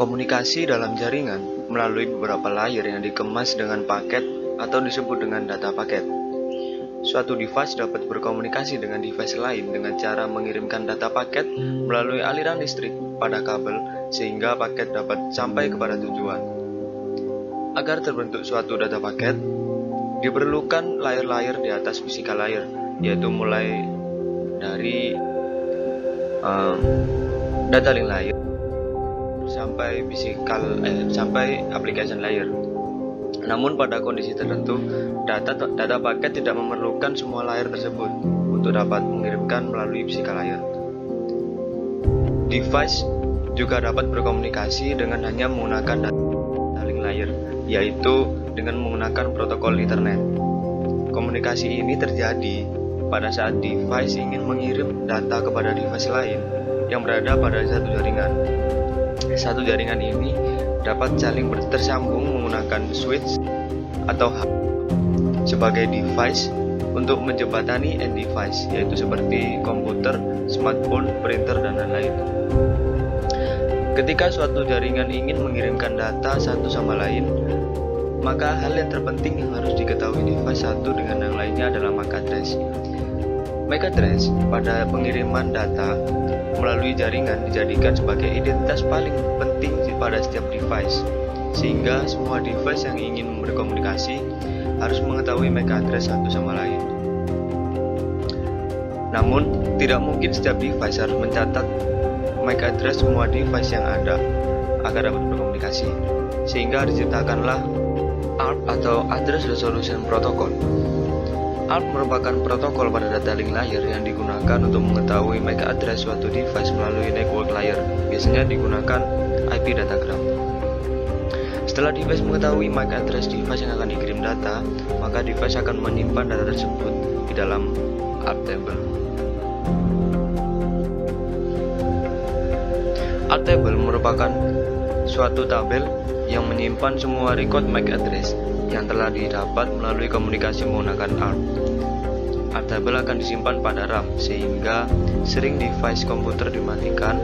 Komunikasi dalam jaringan melalui beberapa layer yang dikemas dengan paket atau disebut dengan data paket. Suatu device dapat berkomunikasi dengan device lain dengan cara mengirimkan data paket melalui aliran listrik pada kabel sehingga paket dapat sampai kepada tujuan. Agar terbentuk suatu data paket, diperlukan layer-layer di atas physical layer, yaitu mulai dari data link layer sampai application layer. Namun pada kondisi tertentu, data paket tidak memerlukan semua layer tersebut untuk dapat mengirimkan melalui physical layer. Device juga dapat berkomunikasi dengan hanya menggunakan data link layer, yaitu dengan menggunakan protokol Ethernet. Komunikasi ini terjadi pada saat device ingin mengirim data kepada device lain yang berada pada satu jaringan. Satu jaringan ini dapat saling tersambung menggunakan switch atau hub sebagai device untuk menjembatani end device, yaitu seperti komputer, smartphone, printer, dan lain-lain. Ketika suatu jaringan ingin mengirimkan data satu sama lain, maka hal yang terpenting yang harus diketahui device satu dengan yang lainnya adalah MAC address. MAC address pada pengiriman data melalui jaringan dijadikan sebagai identitas paling penting pada setiap device, sehingga semua device yang ingin berkomunikasi harus mengetahui MAC address satu sama lain. Namun, tidak mungkin setiap device harus mencatat MAC address semua device yang ada agar dapat berkomunikasi, sehingga diciptakanlah ARP atau Address Resolution Protocol. ARP merupakan protokol pada data link layer yang digunakan untuk mengetahui MAC address suatu device melalui network layer, biasanya digunakan IP datagram. Setelah device mengetahui MAC address device yang akan dikirim data, maka device akan menyimpan data tersebut di dalam ARP table. ARP table merupakan suatu tabel yang menyimpan semua record MAC address yang telah didapat melalui komunikasi menggunakan ARP. ARP table akan disimpan pada RAM sehingga seiring device komputer dimatikan,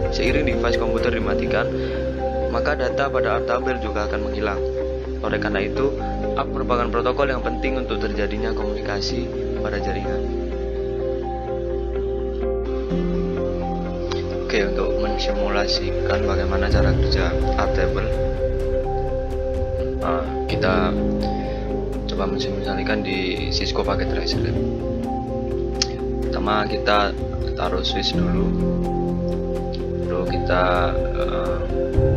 maka data pada ARP table juga akan menghilang. Oleh karena itu, ARP merupakan protokol yang penting untuk terjadinya komunikasi pada jaringan. Oke, untuk mensimulasikan bagaimana cara kerja ARP table, kita coba mensimulasikan di Cisco Packet Tracer. Pertama kita taruh switch dulu, lalu kita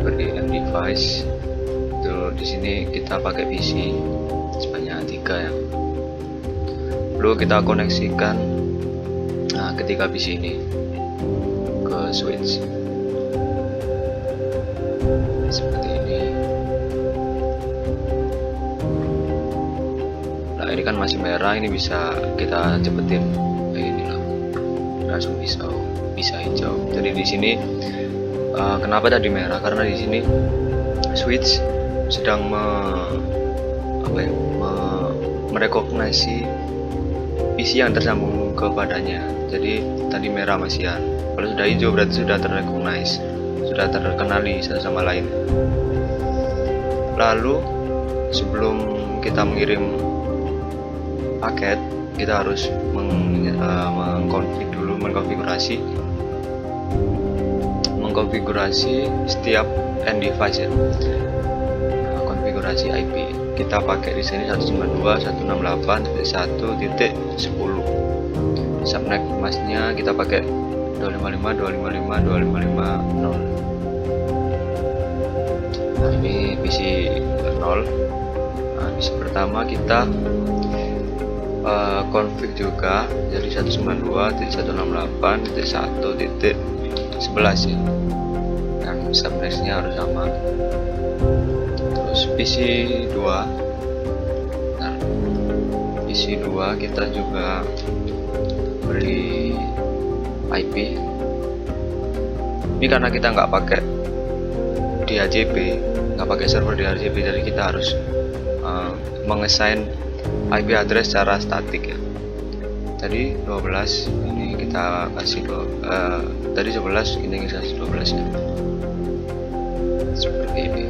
beri end device. Lalu di sini kita pakai PC sebanyak 3 ya. Lalu kita koneksikan ketiga PC ini ke switch seperti ini. Nah, ini kan masih merah, ini bisa kita cepetin kayak gini lah, langsung bisa hijau. Jadi di sini kenapa tadi merah? Karena di sini switch sedang merekognisi PC yang tersambung kepadanya. Jadi tadi merah masihan. Kalau sudah hijau berarti sudah terrecognize, sudah terkenali satu sama lain. Lalu sebelum kita mengirim paket, kita harus mengkonfigurasi setiap end device ya. Konfigurasi IP kita pakai di sini 192.168.1.10. Subnet masknya kita pakai 255.255.255.0. Nah, ini PC 0. Nah, PC pertama kita config juga jadi 192.168.1.11 ya, dan subnetnya harus sama. Terus PC 2, nah, PC 2 kita juga beri IP. Ini karena kita nggak pakai DHCP, nggak pakai server DHCP, jadi kita harus mengassign IP address secara statik ya. Tadi 12, ini kita kasih tadi 11, ini kasih 12 ya. seperti ini.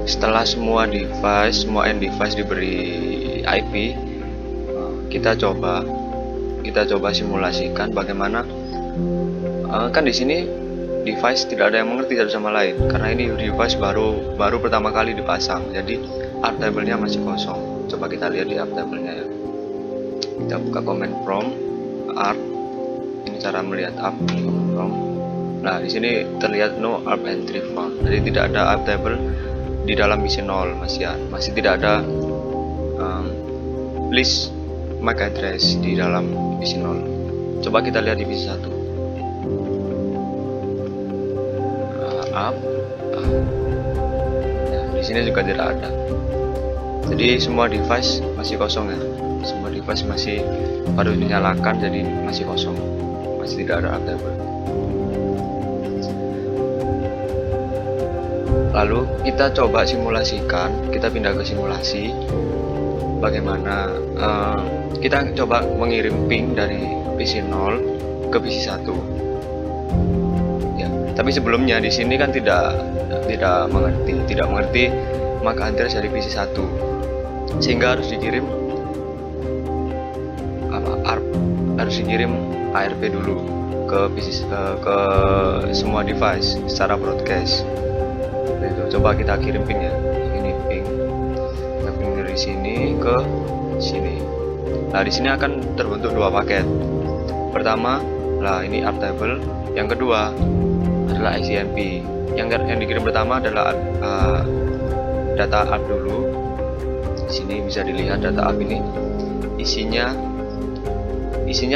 Setelah semua end device diberi IP, kita coba simulasikan bagaimana. Kan di sini device tidak ada yang mengerti satu sama lain karena ini device baru pertama kali dipasang, jadi art table-nya masih kosong. Coba kita lihat di art table-nya ya. Kita buka command prompt art. Ini cara melihat art di command prompt. Nah, di sini terlihat no art entry found. Jadi tidak ada art table di dalam PC0, masih tidak ada list MAC address di dalam PC0. Coba kita lihat di PC1. Ya, di sini juga tidak ada. Jadi semua device masih kosong ya. Semua device masih baru dinyalakan, jadi masih kosong, masih tidak ada update. Lalu kita coba simulasikan, kita pindah ke simulasi. Bagaimana kita coba mengirim ping dari PC0 ke PC1. Tapi sebelumnya di sini kan tidak mengerti MAC address dari PC1, sehingga harus dikirim ARP dulu ke semua device secara broadcast. Itu coba kita kirim ping ya. Ini ping. Kita ping dari sini ke sini. Nah, di sini akan terbentuk dua paket. Pertama, ini art table. Yang kedua adalah ICMP. Yang dikirim pertama adalah data app dulu. Di sini bisa dilihat data app ini isinya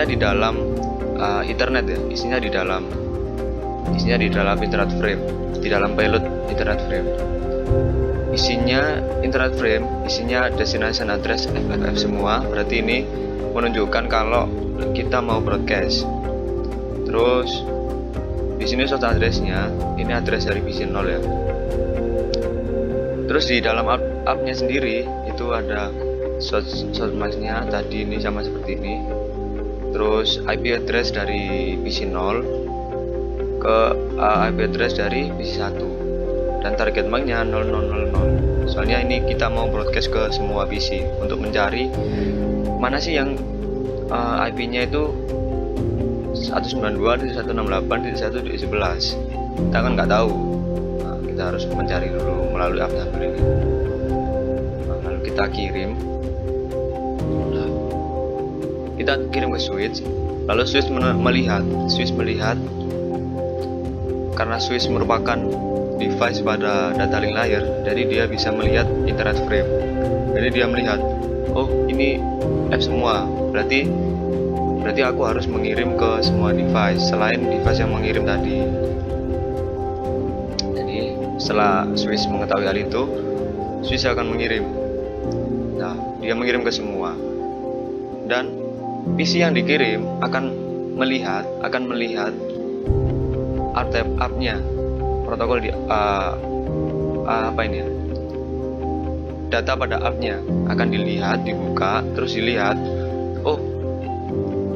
di dalam Ethernet ya. Isinya di dalam Ethernet frame, di dalam payload Ethernet frame. Isinya Ethernet frame, isinya destination address FFF semua. Berarti ini menunjukkan kalau kita mau broadcast. Terus di sini source address-nya, ini address dari PC0 ya. Terus di dalam app-nya sendiri itu ada source mask-nya tadi ini sama seperti ini. Terus IP address dari PC0 ke IP address dari PC1. Dan target MAC-nya 0000. Soalnya ini kita mau broadcast ke semua PC untuk mencari mana sih yang IP-nya itu 192.168.1.11. Kita kan nggak tahu. Nah, kita harus mencari dulu melalui app ini. Lalu kita kirim. Kita kirim ke switch. Lalu switch melihat karena switch merupakan device pada data link layer, jadi dia bisa melihat internet frame. Jadi dia melihat, oh ini app semua. Berarti aku harus mengirim ke semua device selain device yang mengirim tadi. Jadi setelah switch mengetahui hal itu, switch akan mengirim. Nah, dia mengirim ke semua. Dan PC yang dikirim akan melihat app-nya, protokol di data pada app-nya akan dilihat, dibuka, terus dilihat, oh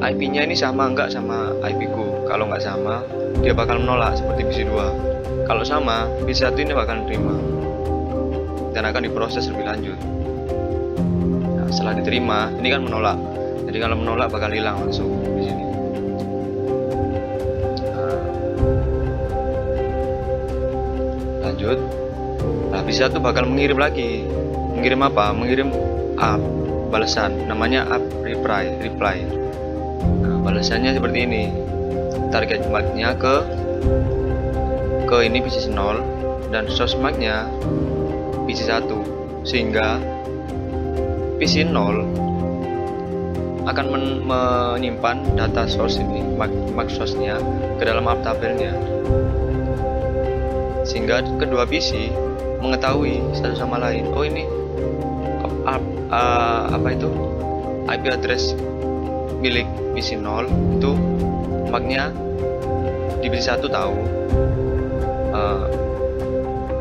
IP-nya ini sama enggak sama IP-ku. Kalau nggak sama, dia bakal menolak seperti PC2. Kalau sama, PC1 ini bakal terima dan akan diproses lebih lanjut. Nah, setelah diterima, ini kan menolak. Jadi kalau menolak bakal hilang langsung di sini. Nah, lanjut. Nah, PC1 bakal mengirim lagi. Mengirim apa? Mengirim app balasan, namanya app reply. Balasannya seperti ini. Target mark-nya ke ini PC0 dan source mark-nya PC1, sehingga PC0 akan menyimpan data source ini, mark source-nya ke dalam app tabelnya, sehingga kedua PC mengetahui satu sama lain, oh ini IP address milik PC0 itu mark-nya di PC1 tahu,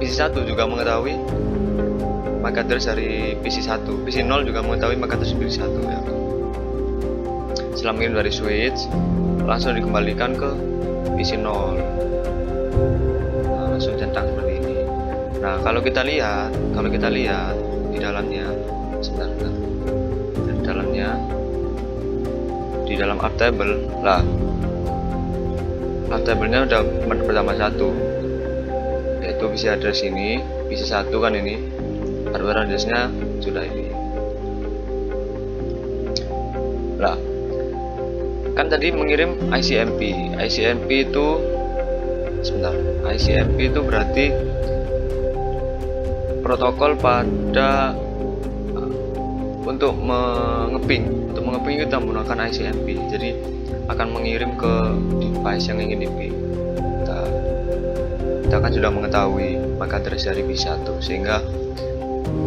PC1 juga mengetahui MAC address dari PC1, PC0 juga mengetahui MAC address PC1 ya. setelah mengirim dari switch langsung dikembalikan ke PC 0. Nah, langsung centang seperti ini. Nah, kalau kita lihat di dalamnya, sebentar. Di dalam alt table lah, alt table-nya udah bertambah 1, yaitu PC address ini, PC 1 kan ini, hardware address-nya sudah ini. Lah, kan tadi mengirim ICMP itu sebentar, ICMP itu berarti protokol pada untuk mengeping kita menggunakan ICMP, jadi akan mengirim ke device yang ingin di-ping. Kita kan sudah mengetahui MAC address dari PC 1, sehingga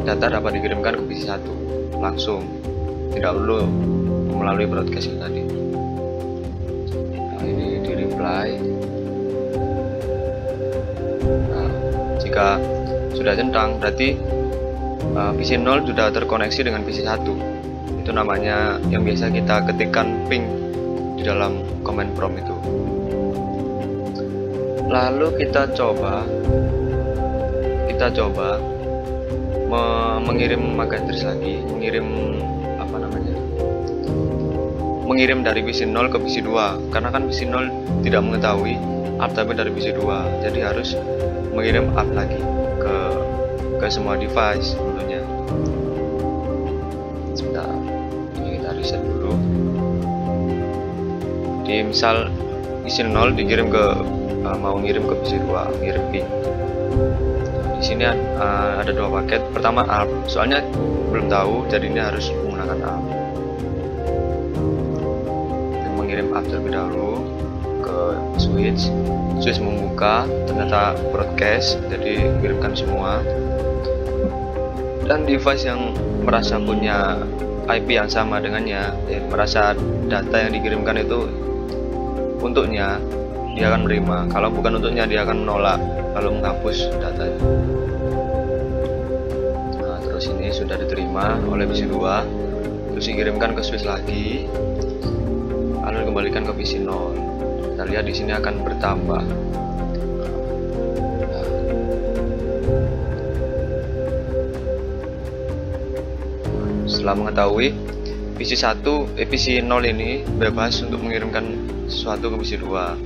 data dapat dikirimkan ke PC 1 langsung, tidak perlu melalui broadcast ini tadi. Nah, ini di reply. Nah, jika sudah centang berarti PC 0 sudah terkoneksi dengan PC 1. Itu namanya yang biasa kita ketikkan ping di dalam command prompt itu. Lalu kita coba mengirim MAC address lagi, mengirim dari PC 0 ke PC 2, karena kan PC 0 tidak mengetahui alt table dari PC 2, jadi harus mengirim alt lagi ke semua device tentunya. Sebentar, ini kita reset dulu. Di misal PC 0 dikirim ke mau ngirim ke PC 2, ngirim ping. Di sini ada 2 paket. Pertama ARP, soalnya belum tahu, jadi ini harus menggunakan ARP. Dan mengirim ARP terlebih dahulu ke switch membuka, ternyata broadcast, jadi mengirimkan semua. Dan device yang merasa punya IP yang sama dengannya, merasa data yang dikirimkan itu untuknya, dia akan menerima. Kalau bukan untuknya, dia akan menolak, lalu menghapus datanya. Nah, terus ini sudah diterima oleh PC 2, terus dikirimkan ke switch lagi, lalu dikembalikan ke PC 0. Kita lihat di sini akan bertambah. Setelah mengetahui PC 0 ini bebas untuk mengirimkan sesuatu ke PC 2.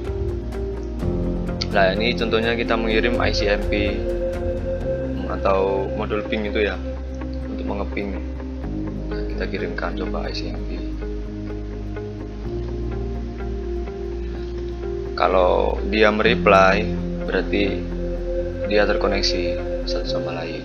Nah, ini contohnya kita mengirim ICMP atau modul ping itu ya, untuk mengeping. Nah, kita kirimkan coba ICMP. Kalau dia mereply berarti dia terkoneksi satu sama lain.